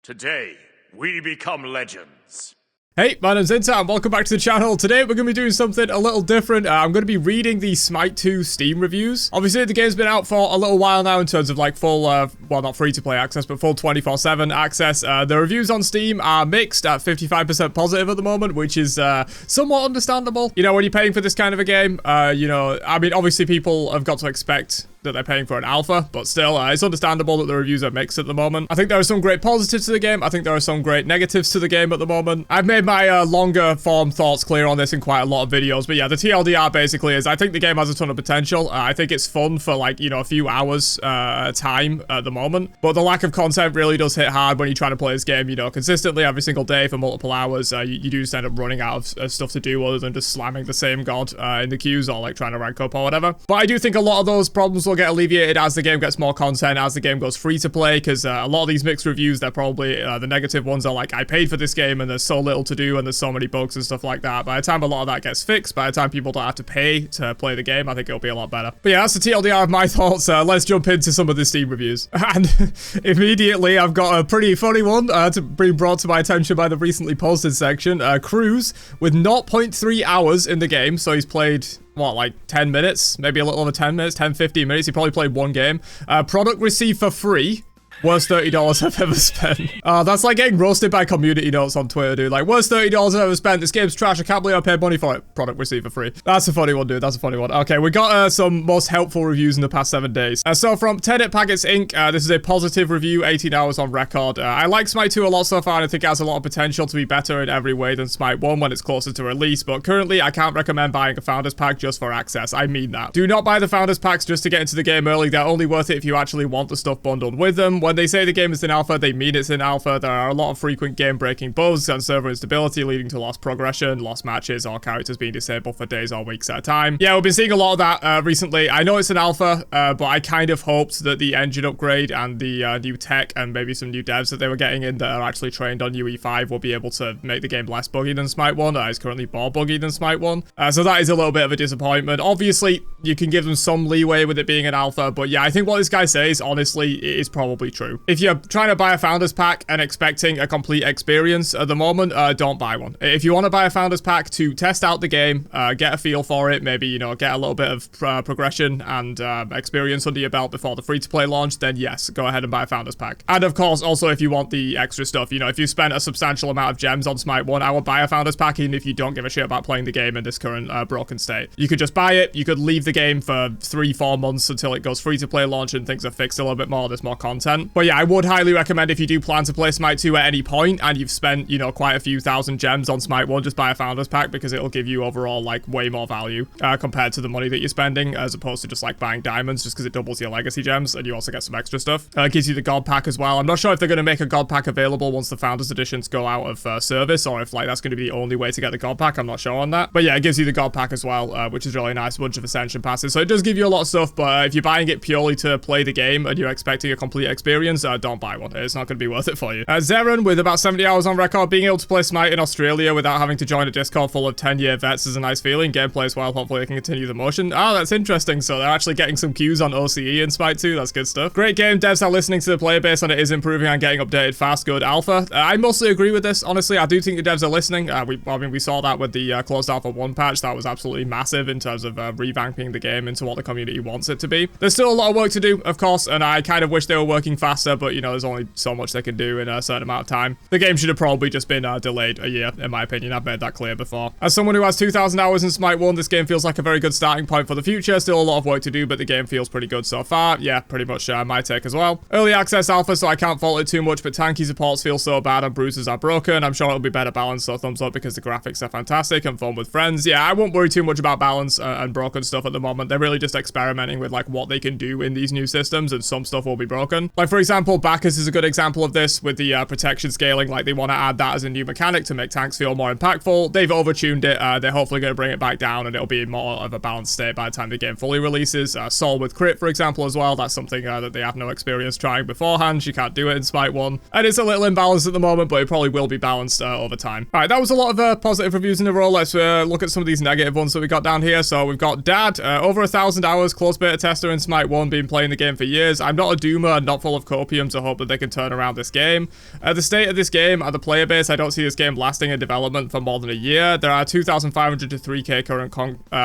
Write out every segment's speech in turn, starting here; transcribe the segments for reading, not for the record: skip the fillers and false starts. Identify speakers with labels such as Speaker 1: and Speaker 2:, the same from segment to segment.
Speaker 1: Today, we become legends.
Speaker 2: Hey, my name's Inter, and welcome back to the channel. Today, we're going to be doing something a little different. I'm going to be reading the Smite 2 Steam reviews. Obviously, the game's been out for a little while now in terms of like full, well, not free-to-play access, but full 24/7 access. The reviews on Steam are mixed at 55% positive at the moment, which is somewhat understandable. You know, when you're paying for this kind of a game, you know, I mean, obviously people have got to expect that they're paying for an alpha, but still, it's understandable that the reviews are mixed at the moment. I think there are some great positives to the game. I think there are some great negatives to the game at the moment. I've made my longer form thoughts clear on this in quite a lot of videos, but yeah, the TLDR basically is, I think the game has a ton of potential. I think it's fun for like, you know, a few hours time at the moment, but the lack of content really does hit hard when you're trying to play this game, you know, consistently every single day for multiple hours. You do just end up running out of stuff to do other than just slamming the same god in the queues or like trying to rank up or whatever. But I do think a lot of those problems will get alleviated as the game gets more content, as the game goes free to play, because a lot of these mixed reviews, they're probably the negative ones are like, I paid for this game and there's so little to do and there's so many bugs and stuff like that. By the time a lot of that gets fixed, by the time people don't have to pay to play the game, I think it'll be a lot better. But yeah, that's the TLDR of my thoughts. Let's jump into some of the Steam reviews. And immediately I've got a pretty funny one to be brought to my attention by the recently posted section. Cruz with 0.3 hours in the game, so he's played what, like 10 minutes, maybe a little over 10 minutes, 10, 15 minutes. He probably played one game. Product received for free. Worst $30 I've ever spent. That's like getting roasted by community notes on Twitter, dude. Like, worst $30 I've ever spent. This game's trash. I can't believe I paid money for it. Product received for free. That's a funny one, dude. That's a funny one. Okay, we got some most helpful reviews in the past 7 days. So from Tenet Packets Inc., this is a positive review, 18 hours on record. I like Smite 2 a lot so far, and I think it has a lot of potential to be better in every way than Smite 1 when it's closer to release, but currently I can't recommend buying a Founders Pack just for access. I mean that. Do not buy the Founders Packs just to get into the game early. They're only worth it if you actually want the stuff bundled with them. When they say the game is in alpha, they mean it's in alpha. There are a lot of frequent game-breaking bugs and server instability leading to lost progression, lost matches, or characters being disabled for days or weeks at a time. Yeah, we've been seeing a lot of that recently. I know it's an alpha, but I kind of hoped that the engine upgrade and the new tech and maybe some new devs that they were getting in that are actually trained on UE5 will be able to make the game less buggy than Smite 1. It's currently more buggy than Smite 1. So that is a little bit of a disappointment. Obviously, you can give them some leeway with it being an alpha, but yeah, I think what this guy says, honestly, it is probably true. If you're trying to buy a Founders Pack and expecting a complete experience at the moment, don't buy one. If you want to buy a Founders Pack to test out the game, get a feel for it, maybe, you know, get a little bit of progression and experience under your belt before the free-to-play launch, then yes, go ahead and buy a Founders Pack. And of course, also if you want the extra stuff, you know, if you spent a substantial amount of gems on Smite 1, I would buy a Founders Pack even if you don't give a shit about playing the game in this current broken state. You could just buy it, you could leave the game for 3-4 months until it goes free-to-play launch and things are fixed a little bit more, there's more content. But yeah, I would highly recommend if you do plan to play Smite 2 at any point and you've spent, you know, quite a few thousand gems on Smite 1, just buy a Founders Pack because it'll give you overall like way more value compared to the money that you're spending, as opposed to just like buying diamonds just because it doubles your legacy gems and you also get some extra stuff. It gives you the God Pack as well. I'm not sure if they're going to make a God Pack available once the Founders Editions go out of service, or if like that's going to be the only way to get the God Pack. I'm not sure on that. But yeah, it gives you the God Pack as well, which is really nice. A bunch of Ascension passes. So it does give you a lot of stuff, but if you're buying it purely to play the game and you're expecting a complete experience, don't buy one. It's not going to be worth it for you. Zeren with about 70 hours on record, being able to play Smite in Australia without having to join a Discord full of 10-year vets is a nice feeling. Gameplay as well, hopefully they can continue the motion. That's interesting. So they're actually getting some queues on OCE in Smite 2. That's good stuff. Great game. Devs are listening to the player base and it is improving and getting updated fast. Good alpha. I mostly agree with this. Honestly, I do think the devs are listening. I mean, we saw that with the closed alpha 1 patch. That was absolutely massive in terms of revamping the game into what the community wants it to be. There's still a lot of work to do, of course, and I kind of wish they were working faster, but you know, there's only so much they can do in a certain amount of time. The game should have probably just been delayed a year, in my opinion. I've made that clear before. As someone who has 2,000 hours in Smite 1, this game feels like a very good starting point for the future. Still a lot of work to do, but the game feels pretty good so far. Yeah, pretty much my take as well. Early access alpha, so I can't fault it too much, but tanky supports feel so bad and bruises are broken. I'm sure it'll be better balanced, so thumbs up because the graphics are fantastic and fun with friends. Yeah, I won't worry too much about balance and broken stuff at the moment. They're really just experimenting with like what they can do in these new systems, and some stuff will be broken. Like for example, Bacchus is a good example of this with the protection scaling. Like they want to add that as a new mechanic to make tanks feel more impactful. They've overtuned it. They're hopefully going to bring it back down and it'll be more of a balanced state by the time the game fully releases. Sol with crit, for example, as well. That's something that they have no experience trying beforehand. You can't do it in Smite 1. And it's a little imbalanced at the moment, but it probably will be balanced over time. All right, that was a lot of positive reviews in a row. Let's look at some of these negative ones that we got down here. So we've got Dad, over 1,000 hours, close beta tester in Smite 1, been playing the game for years. I'm not a doomer, not full of of copium to hope that they can turn around this game. The state of this game and the player base, I don't see this game lasting in development for more than a year. There are 2,500 to 3k current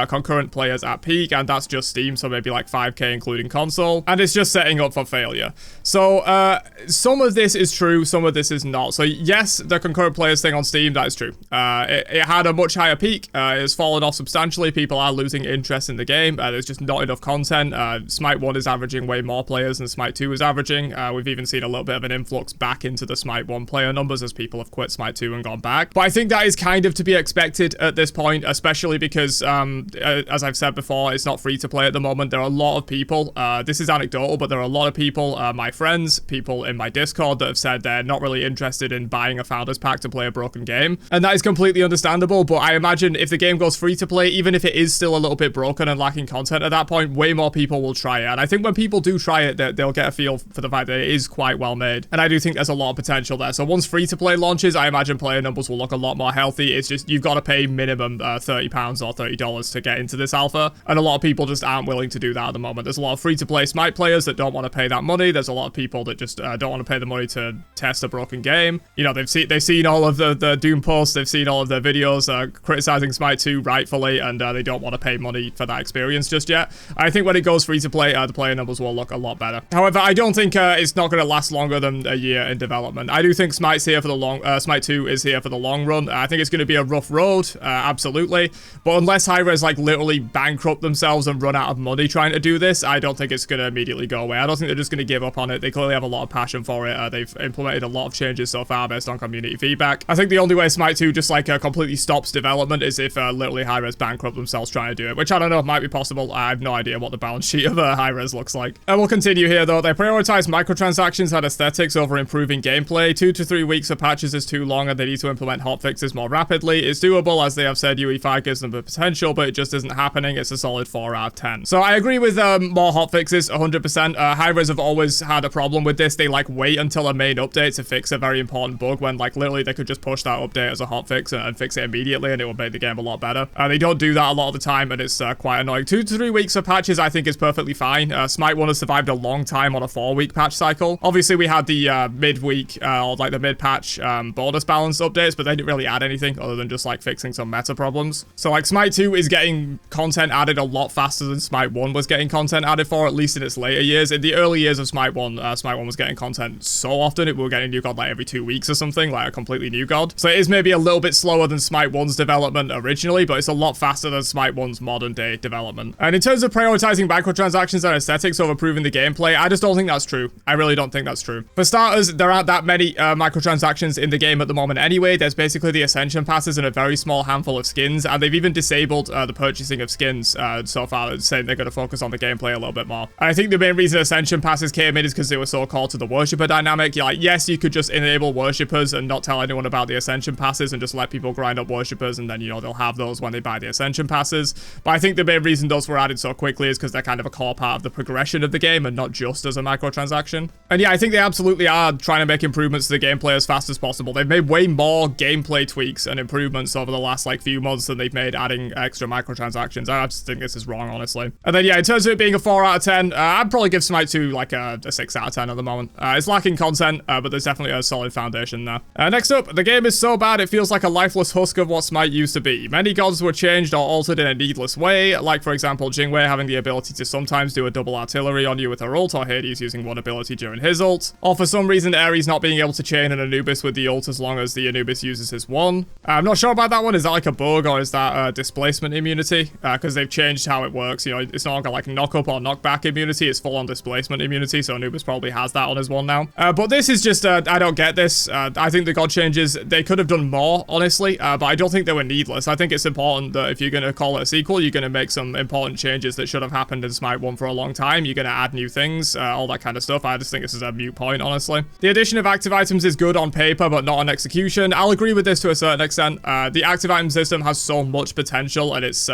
Speaker 2: concurrent players at peak, and that's just Steam, so maybe like 5k including console, and it's just setting up for failure. So some of this is true, some of this is not. So yes, the concurrent players thing on Steam, that is true. It had a much higher peak. It has fallen off substantially. People are losing interest in the game. There's just not enough content. Smite 1 is averaging way more players than Smite 2 is averaging. We've even seen a little bit of an influx back into the Smite 1 player numbers as people have quit Smite 2 and gone back. But I think that is kind of to be expected at this point, especially because, as I've said before, it's not free to play at the moment. There are a lot of people, this is anecdotal, but there are a lot of people, my friends, people in my Discord that have said they're not really interested in buying a Founders Pack to play a broken game. And that is completely understandable, but I imagine if the game goes free to play, even if it is still a little bit broken and lacking content at that point, way more people will try it. And I think when people do try it, they'll get a feel for the fact that it is quite well made. And I do think there's a lot of potential there. So once free to play launches, I imagine player numbers will look a lot more healthy. It's just, you've got to pay minimum £30 or $30 to get into this alpha. And a lot of people just aren't willing to do that at the moment. There's a lot of free to play Smite players that don't want to pay that money. There's a lot of people that just don't want to pay the money to test a broken game. You know, they've seen all of the Doom posts, they've seen all of their videos criticizing Smite 2 rightfully, and they don't want to pay money for that experience just yet. I think when it goes free to play, the player numbers will look a lot better. However, I don't think it's not going to last longer than a year in development. I do think Smite's here for the long. Smite 2 is here for the long run. I think it's going to be a rough road, absolutely. But unless Hi-Rez like literally bankrupt themselves and run out of money trying to do this, I don't think it's going to immediately go away. I don't think they're just going to give up on it. They clearly have a lot of passion for it. They've implemented a lot of changes so far based on community feedback. I think the only way Smite 2 just like completely stops development is if literally Hi-Rez bankrupt themselves trying to do it, which I don't know, might be possible. I have no idea what the balance sheet of Hi-Rez looks like. And we'll continue here though. They prioritize microtransactions and aesthetics over improving gameplay. 2 to 3 weeks of patches is too long, and they need to implement hotfixes more rapidly. It's doable, as they have said. UE5 gives them the potential, but it just isn't happening. It's a solid 4 out of 10. So I agree with more hotfixes 100%. Hi-Rez have always had a problem with this. They like wait until a main update to fix a very important bug when like literally they could just push that update as a hotfix and fix it immediately, and it will make the game a lot better. They don't do that a lot of the time, and it's quite annoying. 2 to 3 weeks of patches I think is perfectly fine. Smite 1 has survived a long time on a 4-week patch cycle. Obviously we had the mid-week or like the mid-patch bonus balance updates, but they didn't really add anything other than just like fixing some meta problems. So like Smite 2 is getting content added a lot faster than Smite 1 was getting content added for, at least in its later years. In the early years of Smite 1, Smite 1 was getting content so often. We were getting a new god like every 2 weeks or something, like a completely new god. So it is maybe a little bit slower than Smite 1's development originally, but it's a lot faster than Smite 1's modern day development. And in terms of prioritizing microtransactions and aesthetics over improving the gameplay, I just don't think that's true. I really don't think that's true. For starters, there aren't that many microtransactions in the game at the moment anyway. There's basically the Ascension passes and a very small handful of skins, and they've even disabled the purchasing of skins so far, saying they're going to focus on the gameplay a little bit more. And I think the main reason Ascension passes came in is because they were so called to the worshipper dynamic. You're like, yes, you could just enable worshippers and not tell anyone about the Ascension passes and just let people grind up worshippers, and then, you know, they'll have those when they buy the Ascension passes. But I think the main reason those were added so quickly is because they're kind of a core part of the progression of the game and not just as a microtransaction. And yeah, I think they absolutely are trying to make improvements to the gameplay as fast as possible. They've made way more gameplay tweaks and improvements over the last like few months than they've made adding extra microtransactions. I just think this is wrong, honestly. And then yeah, in terms of it being a 4 out of 10, I'd probably give Smite 2 like a 6 out of 10 at the moment. It's lacking content, but there's definitely a solid foundation there. Next up, the game is so bad it feels like a lifeless husk of what Smite used to be. Many gods were changed or altered in a needless way, like for example Jingwei having the ability to sometimes do a double artillery on you with her ult, or Hades using one ability during his ult, or for some reason Ares not being able to chain an Anubis with the ult as long as the Anubis uses his one. I'm not sure about that one. Is that like a bug, or is that displacement immunity? Because they've changed how it works. You know, it's not like knock up or knockback immunity, it's full on displacement immunity, so Anubis probably has that on his one now. But this is just, I don't get this. I think the god changes, they could have done more, honestly, but I don't think they were needless. I think it's important that if you're going to call it a sequel, you're going to make some important changes that should have happened in Smite 1 for a long time. You're going to add new things, all that kind of stuff. I just think this is a moot point, honestly. The addition of active items is good on paper, but not on execution. I'll agree with this to a certain extent. The active item system has so much potential, and it's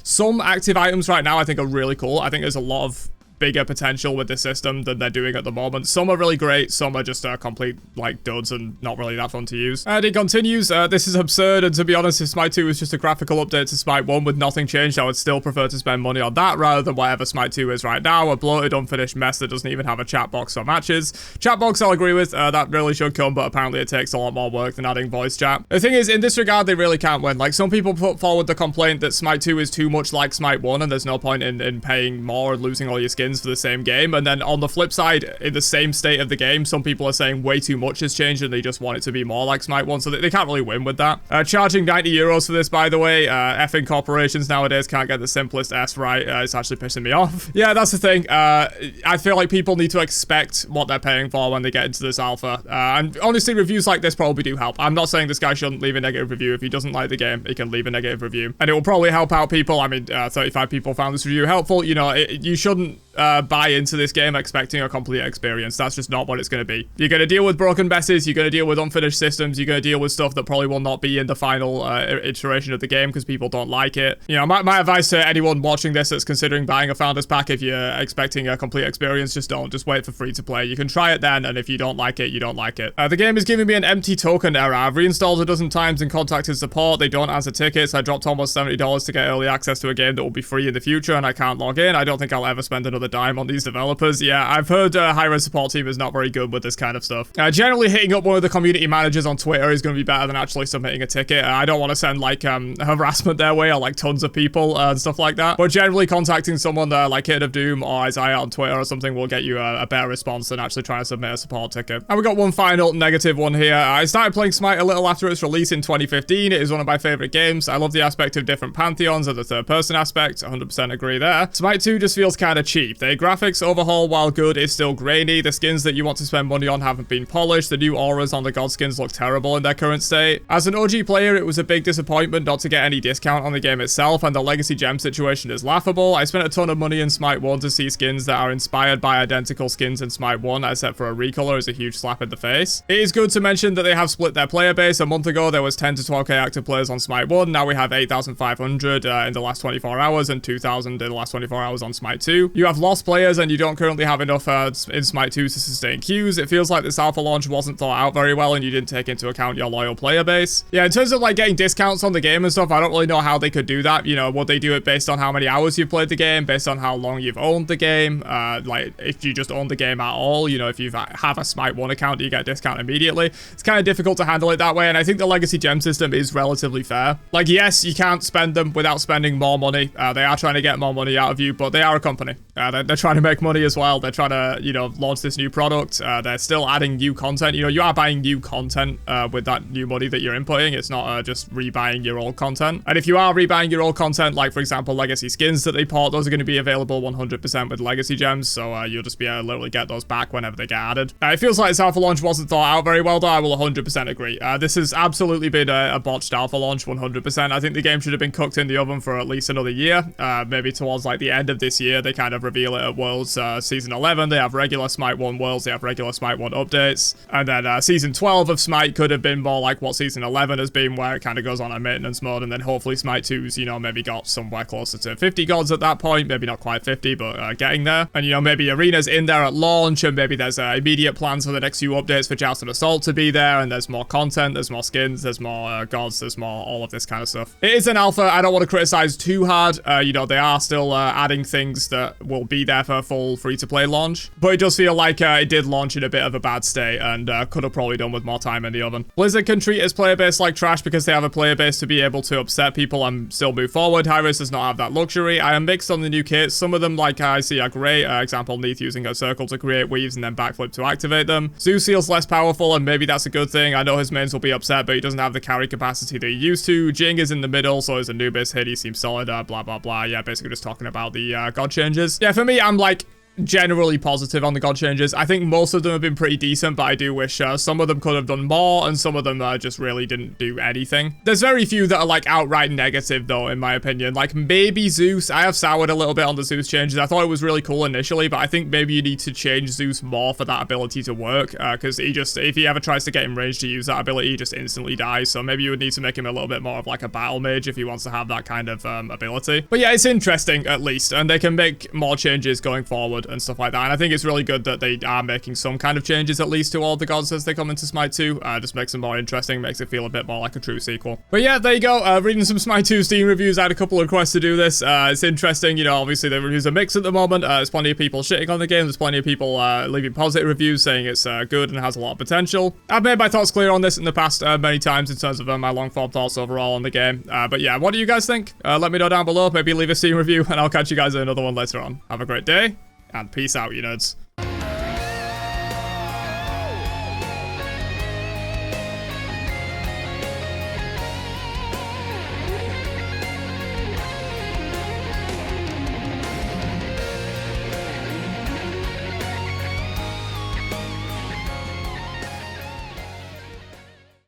Speaker 2: some active items right now I think are really cool. I think there's a lot of bigger potential with the system than they're doing at the moment. Some are really great, some are just complete, like, duds and not really that fun to use. And it continues, this is absurd, and to be honest, if Smite 2 was just a graphical update to Smite 1 with nothing changed, I would still prefer to spend money on that rather than whatever Smite 2 is right now, a bloated, unfinished mess that doesn't even have a chat box or matches. Chat box, I'll agree with, that really should come, but apparently it takes a lot more work than adding voice chat. The thing is, in this regard, they really can't win. Like, some people put forward the complaint that Smite 2 is too much like Smite 1, and there's no point in paying more and losing all your skins for the same game. And then on the flip side, in the same state of the game, some people are saying way too much has changed and they just want it to be more like Smite 1, so they can't really win with that. Charging 90 euros for this, by the way, effing corporations nowadays can't get the simplest S right. It's actually pissing me off. Yeah, that's the thing. I feel like people need to expect what they're paying for when they get into this alpha. And honestly, reviews like this probably do help. I'm not saying this guy shouldn't leave a negative review. If he doesn't like the game, he can leave a negative review. And it will probably help out people. I mean, 35 people found this review helpful. You know, you shouldn't buy into this game expecting a complete experience. That's just not what it's going to be. You're going to deal with broken messes. You're going to deal with unfinished systems. You're going to deal with stuff that probably will not be in the final iteration of the game because people don't like it. You know, my advice to anyone watching this that's considering buying a Founders Pack, if you're expecting a complete experience, just don't. Just wait for free to play. You can try it then, and if you don't like it, you don't like it. The game is giving me an empty token error. I've reinstalled a dozen times and contacted support. They don't answer tickets. I dropped almost $70 to get early access to a game that will be free in the future, and I can't log in. I don't think I'll ever spend another dime on these developers. Yeah, I've heard high-res support team is not very good with this kind of stuff. Generally, hitting up one of the community managers on Twitter is going to be better than actually submitting a ticket. I don't want to send, like, harassment their way or, like, tons of people and stuff like that. But generally, contacting someone like Hit of Doom or Isaiah on Twitter or something will get you a better response than actually trying to submit a support ticket. And we got one final negative one here. I started playing Smite a little after its release in 2015. It is one of my favorite games. I love the aspect of different pantheons and the third-person aspect. 100% agree there. Smite 2 just feels kind of cheap. The graphics overhaul, while good, is still grainy. The skins that you want to spend money on haven't been polished. The new auras on the god skins look terrible in their current state. As an OG player, it was a big disappointment not to get any discount on the game itself, and the legacy gem situation is laughable. I spent a ton of money in Smite 1 to see skins that are inspired by identical skins in Smite 1, except for a recolor is a huge slap in the face. It is good to mention that they have split their player base. A month ago, there was 10 to 12k active players on Smite 1. Now we have 8,500 in the last 24 hours and 2,000 in the last 24 hours on Smite 2. You have lost players and you don't currently have enough in Smite 2 to sustain queues. It feels like this alpha launch wasn't thought out very well and you didn't take into account your loyal player base. Yeah, in terms of like getting discounts on the game and stuff, I don't really know how they could do that. You know, would they do it based on how many hours you've played the game, based on how long you've owned the game? Like if you just own the game at all, you know, if you have a Smite 1 account, you get a discount immediately. It's kind of difficult to handle it that way, and I think the legacy gem system is relatively fair. Like, yes, you can't spend them without spending more money. They are trying to get more money out of you, but they are a company. They're trying to make money as well. They're trying to, you know, launch this new product. They're still adding new content. You know, you are buying new content with that new money that you're inputting. It's not just rebuying your old content. And if you are rebuying your old content, like, for example, legacy skins that they port, those are going to be available 100% with legacy gems, so you'll just be able to literally get those back whenever they get added. It feels like this alpha launch wasn't thought out very well, though. I will 100% agree. This has absolutely been a botched alpha launch, 100%. I think the game should have been cooked in the oven for at least another year. Maybe towards like the end of this year, they kind of reveal it at Worlds Season 11. They have regular Smite 1 Worlds, they have regular Smite 1 updates. And then Season 12 of Smite could have been more like what Season 11 has been, where it kind of goes on a maintenance mode. And then hopefully Smite 2's, you know, maybe got somewhere closer to 50 gods at that point. Maybe not quite 50, but getting there. And, you know, maybe Arena's in there at launch, and maybe there's immediate plans for the next few updates for Joust and Assault to be there, and there's more content, there's more skins, there's more gods, there's more all of this kind of stuff. It is an alpha. I don't want to criticize too hard. You know, they are still adding things that will be there for a full free-to-play launch, but it does feel like it did launch in a bit of a bad state and could have probably done with more time in the oven. Blizzard can treat its player base like trash because they have a player base to be able to upset people and still move forward. Hi-Res does not have that luxury. I am mixed on the new kits. Some of them, like I see, are great. Example, Neath using her circle to create weaves and then backflip to activate them. Zeus feels less powerful, and maybe that's a good thing. I know his mains will be upset, but he doesn't have the carry capacity that he used to. Jing is in the middle, so is Anubis. Hit, he seems solid, blah, blah, blah. Yeah, basically just talking about the god changes. Yeah, for me, I'm like generally positive on the god changes. I think most of them have been pretty decent, but I do wish some of them could have done more, and some of them just really didn't do anything. There's very few that are like outright negative though, in my opinion. Like maybe Zeus. I have soured a little bit on the Zeus changes. I thought it was really cool initially, but I think maybe you need to change Zeus more for that ability to work, because if he ever tries to get in range to use that ability, he just instantly dies. So maybe you would need to make him a little bit more of like a battle mage if he wants to have that kind of ability. But yeah, it's interesting at least, and they can make more changes going forward. good and stuff like that. And I think it's really good that they are making some kind of changes, at least to all the gods as they come into Smite 2. Just makes them more interesting, makes it feel a bit more like a true sequel. But yeah, there you go. Reading some Smite 2 Steam reviews. I had a couple of requests to do this. It's interesting, you know, obviously the reviews are mixed at the moment. There's plenty of people shitting on the game. There's plenty of people leaving positive reviews saying it's good and has a lot of potential. I've made my thoughts clear on this in the past many times in terms of my long-form thoughts overall on the game. But yeah, what do you guys think? Let me know down below. Maybe leave a Steam review, and I'll catch you guys in another one later on. Have a great day, and peace out, you nerds.